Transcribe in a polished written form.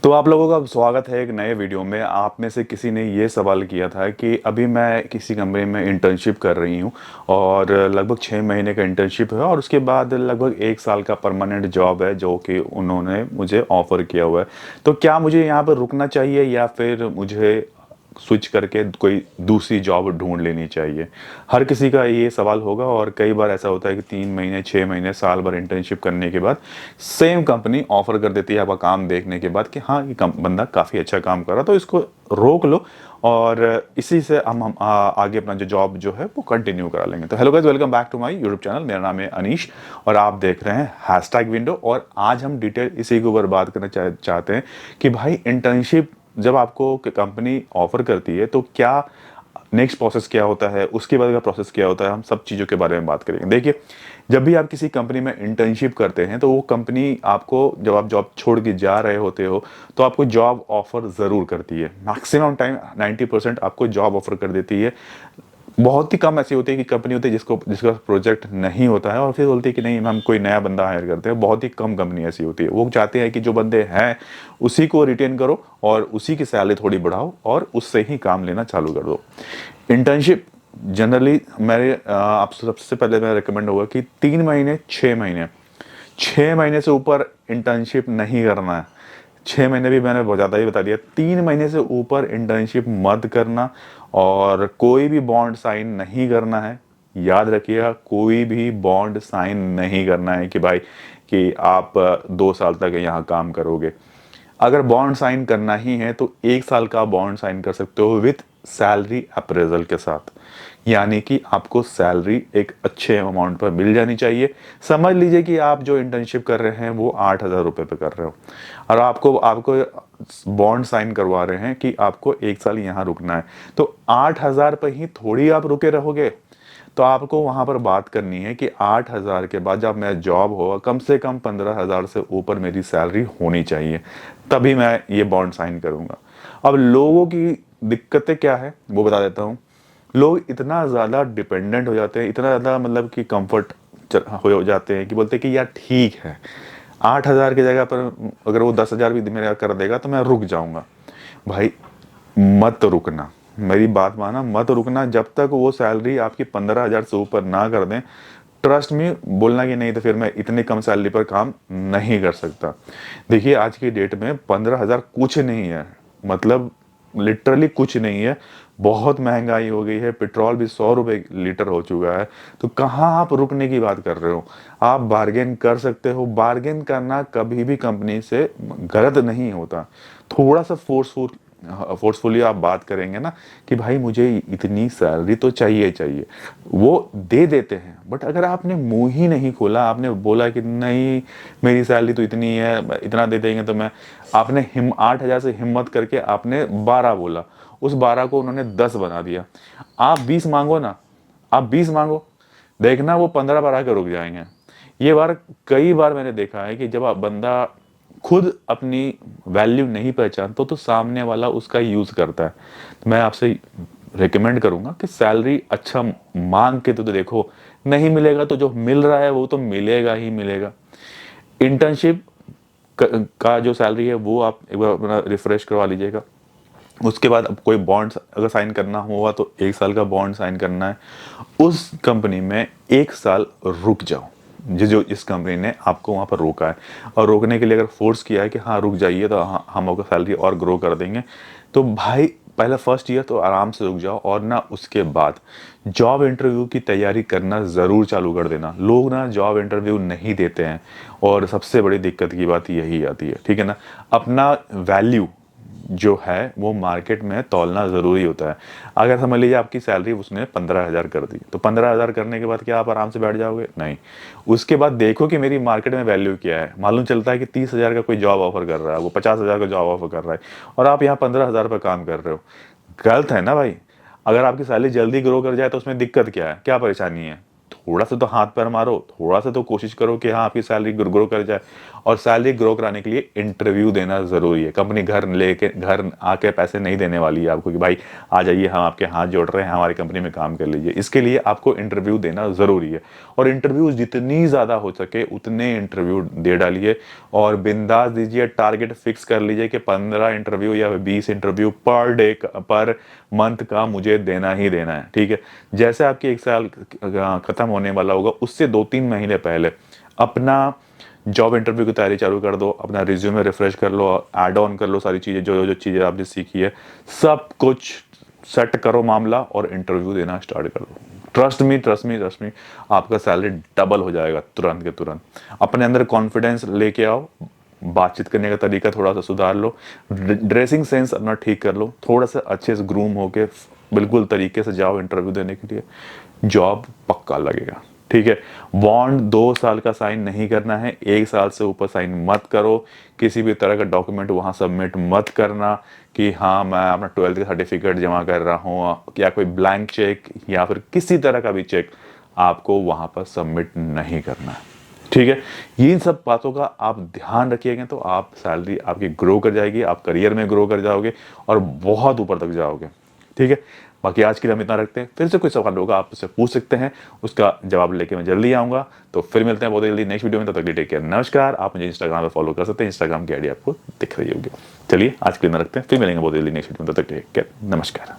तो आप लोगों का स्वागत है एक नए वीडियो में। आप में से किसी ने ये सवाल किया था कि अभी मैं किसी कंपनी में इंटर्नशिप कर रही हूँ और लगभग 6 महीने का इंटर्नशिप है और उसके बाद लगभग 1 साल का परमानेंट जॉब है जो कि उन्होंने मुझे ऑफर किया हुआ है। तो क्या मुझे यहाँ पर रुकना चाहिए या फिर मुझे स्विच करके कोई दूसरी जॉब ढूंढ लेनी चाहिए? हर किसी का ये सवाल होगा और कई बार ऐसा होता है कि 3 महीने 6 महीने साल भर इंटर्नशिप करने के बाद सेम कंपनी ऑफर कर देती है आपका काम देखने के बाद कि हाँ ये बंदा काफ़ी अच्छा काम कर रहा, तो इसको रोक लो और इसी से हम आगे अपना जो जॉब जो है वो कंटिन्यू करा लेंगे। तो hello guys, welcome back to my YouTube channel. मेरा नाम है अनीश और आप देख रहे हैं हैशटैग विंडो। और आज हम डिटेल इसी के ऊपर बात करना चाहते हैं कि भाई इंटर्नशिप जब आपको कंपनी ऑफर करती है तो क्या नेक्स्ट प्रोसेस क्या होता है, उसके बाद का प्रोसेस क्या होता है, हम सब चीज़ों के बारे में बात करेंगे। देखिए, जब भी आप किसी कंपनी में इंटर्नशिप करते हैं तो वो कंपनी आपको, जब आप जॉब छोड़ के जा रहे होते हो तो आपको जॉब ऑफर ज़रूर करती है। मैक्सिमम टाइम 90% आपको जॉब ऑफर कर देती है। बहुत ही कम ऐसी होती है कि कंपनी होती है जिसका प्रोजेक्ट नहीं होता है और फिर बोलती है कि नहीं हम कोई नया बंदा हायर करते हैं। बहुत ही कम कंपनी ऐसी होती है, वो चाहते हैं कि जो बंदे हैं उसी को रिटेन करो और उसी की सैलरी थोड़ी बढ़ाओ और उससे ही काम लेना चालू कर दो। इंटर्नशिप जनरली मेरे आप सबसे पहले मैं रिकमेंड होगा कि 3 महीने 6 महीने, 6 महीने से ऊपर इंटर्नशिप नहीं करना है। 6 महीने भी मैंने बहुत ज़्यादा ही बता दिया। 3 महीने से ऊपर इंटर्नशिप मत करना और कोई भी बॉन्ड साइन नहीं करना है। याद रखिएगा, कोई भी बॉन्ड साइन नहीं करना है कि भाई कि आप 2 साल तक यहाँ काम करोगे। अगर बॉन्ड साइन करना ही है तो 1 साल का बॉन्ड साइन कर सकते हो विथ सैलरी अप्रेजल के साथ। यानी कि आपको सैलरी एक अच्छे अमाउंट पर मिल जानी चाहिए। समझ लीजिए कि आप जो इंटर्नशिप कर रहे हैं वो 8,000 रुपये पे कर रहे हो और आपको आपको बॉन्ड साइन करवा रहे हैं कि आपको 1 साल यहाँ रुकना है। तो 8,000 पर ही थोड़ी आप रुके रहोगे। तो आपको वहां पर बात करनी है कि 8,000 के बाद जब मेरा जॉब होगा कम से कम 15,000 से ऊपर मेरी सैलरी होनी चाहिए, तभी मैं ये बॉन्ड साइन करूंगा। अब लोगों की दिक्कतें क्या है वो बता देता हूँ। लोग इतना ज़्यादा डिपेंडेंट हो जाते हैं, इतना ज़्यादा मतलब कि कंफर्ट हो जाते हैं कि बोलते हैं कि यार ठीक है, 8,000 की जगह पर अगर वो 10,000 भी मेरा कर देगा तो मैं रुक जाऊंगा। भाई मत रुकना, मेरी बात माना, मत रुकना जब तक वो सैलरी आपकी 15,000 से ऊपर ना कर दें। ट्रस्ट में बोलना कि नहीं तो फिर मैं इतनी कम सैलरी पर काम नहीं कर सकता। देखिए, आज की डेट में 15,000 कुछ नहीं है, मतलब लिटरली कुछ नहीं है। बहुत महंगाई हो गई है, पेट्रोल भी 100 रुपए लीटर हो चुका है। तो कहाँ आप रुकने की बात कर रहे हो? आप बार्गेन कर सकते हो। बार्गेन करना कभी भी कंपनी से गलत नहीं होता। थोड़ा सा फोर्सफुली आप बात करेंगे ना कि भाई मुझे इतनी सैलरी तो चाहिए चाहिए, वो दे देते हैं। बट अगर आपने मुंह ही नहीं खोला, आपने बोला कि नहीं मेरी सैलरी तो इतनी है, इतना दे देंगे तो मैं, आपने 8,000 से हिम्मत करके आपने 12 बोला, उस 12 को उन्होंने 10 बना दिया। आप 20 मांगो ना, आप 20 मांगो, देखना वो 15 पर आकर रुक जाएंगे। ये बार कई बार मैंने देखा है कि जब आप बंदा खुद अपनी वैल्यू नहीं पहचानता तो सामने वाला उसका यूज करता है। तो मैं आपसे रिकमेंड करूंगा कि सैलरी अच्छा मांग के तो देखो, नहीं मिलेगा तो जो मिल रहा है वो तो मिलेगा ही मिलेगा। इंटर्नशिप का जो सैलरी है वो आप एक बार अपना रिफ्रेश करवा लीजिएगा। उसके बाद अब कोई बॉन्ड अगर साइन करना हुआ तो 1 साल का बॉन्ड साइन करना है। उस कंपनी में 1 साल रुक जाओ, जो इस कंपनी ने आपको वहाँ पर रोका है। और रोकने के लिए अगर फोर्स किया है कि हाँ रुक जाइए तो हाँ हम आपका सैलरी और ग्रो कर देंगे, तो भाई पहला फर्स्ट ईयर तो आराम से रुक जाओ और ना उसके बाद जॉब इंटरव्यू की तैयारी करना ज़रूर चालू कर देना। लोग ना जॉब इंटरव्यू नहीं देते हैं और सबसे बड़ी दिक्कत की बात यही आती है, ठीक है ना। अपना वैल्यू जो है वो मार्केट में तौलना ज़रूरी होता है। अगर समझ लीजिए आपकी सैलरी उसने 15,000 कर दी, तो 15,000 करने के बाद क्या आप आराम से बैठ जाओगे? नहीं। उसके बाद देखो कि मेरी मार्केट में वैल्यू क्या है। मालूम चलता है कि 30,000 का कोई जॉब ऑफर कर रहा है, वो 50,000 का जॉब ऑफर कर रहा है और आप यहाँ 15,000 पर काम कर रहे हो। गलत है ना भाई। अगर आपकी सैलरी जल्दी ग्रो कर जाए तो उसमें दिक्कत क्या है, क्या परेशानी है? थोड़ा सा तो हाथ पैर मारो, थोड़ा सा तो कोशिश करो कि हाँ आपकी सैलरी ग्रो कर जाए। और सैलरी ग्रो कराने के लिए इंटरव्यू देना ज़रूरी है। कंपनी घर आके पैसे नहीं देने वाली है आपको कि भाई आ जाइए, हम आपके हाथ जोड़ रहे हैं, हमारी कंपनी में काम कर लीजिए। इसके लिए आपको इंटरव्यू देना ज़रूरी है, और इंटरव्यू जितनी ज़्यादा हो सके उतने इंटरव्यू दे डालिए, और बिंदास दीजिए। टारगेट फिक्स कर लीजिए कि 15 इंटरव्यू या 20 interview per day, per month का मुझे देना ही देना है, ठीक है। जैसे आपकी 1 साल खत्म होने वाला होगा, उससे 2-3 महीने पहले अपना जॉब इंटरव्यू की तैयारी चालू कर दो, अपना रिज्यूमे रिफ्रेश कर लो, ऐड ऑन कर लो सारी चीज़ें, जो जो चीज़ें आपने सीखी है, सब कुछ सेट करो मामला, और इंटरव्यू देना स्टार्ट कर दो। ट्रस्ट मी, आपका सैलरी डबल हो जाएगा तुरंत के तुरंत। अपने अंदर कॉन्फिडेंस लेके आओ, बातचीत करने का तरीका थोड़ा सा सुधार लो, ड्रेसिंग सेंस अपना ठीक कर लो, थोड़ा सा अच्छे से ग्रूम होके बिल्कुल तरीके से जाओ इंटरव्यू देने के लिए, जॉब पक्का लगेगा, ठीक है। बॉन्ड 2 साल का साइन नहीं करना है, 1 साल से ऊपर साइन मत करो। किसी भी तरह का डॉक्यूमेंट वहाँ सबमिट मत करना कि हाँ मैं अपना 12th का सर्टिफिकेट जमा कर रहा हूँ, या कोई ब्लैंक चेक या फिर किसी तरह का भी चेक आपको वहाँ पर सबमिट नहीं करना है, ठीक है। ये इन सब बातों का आप ध्यान रखिएगा तो आप सैलरी आपकी ग्रो कर जाएगी, आप करियर में ग्रो कर जाओगे और बहुत ऊपर तक जाओगे, ठीक है। बाकी आज के लिए हम इतना रखते हैं, फिर से कोई सवाल होगा आप उससे पूछ सकते हैं, उसका जवाब लेके मैं जल्दी आऊँगा। तो फिर मिलते हैं बहुत जल्दी नेक्स्ट वीडियो में, तब तक टेक केयर, नमस्कार। आप मुझे इंस्टाग्राम पर फॉलो कर सकते हैं, इंस्टाग्राम की आईडी आपको दिख रही होगी। चलिए आज के लिए इतना रखते हैं, फिर मिलेंगे बहुत जल्दी नेक्स्ट वीडियो में, तब तक टेक केयर, नमस्कार।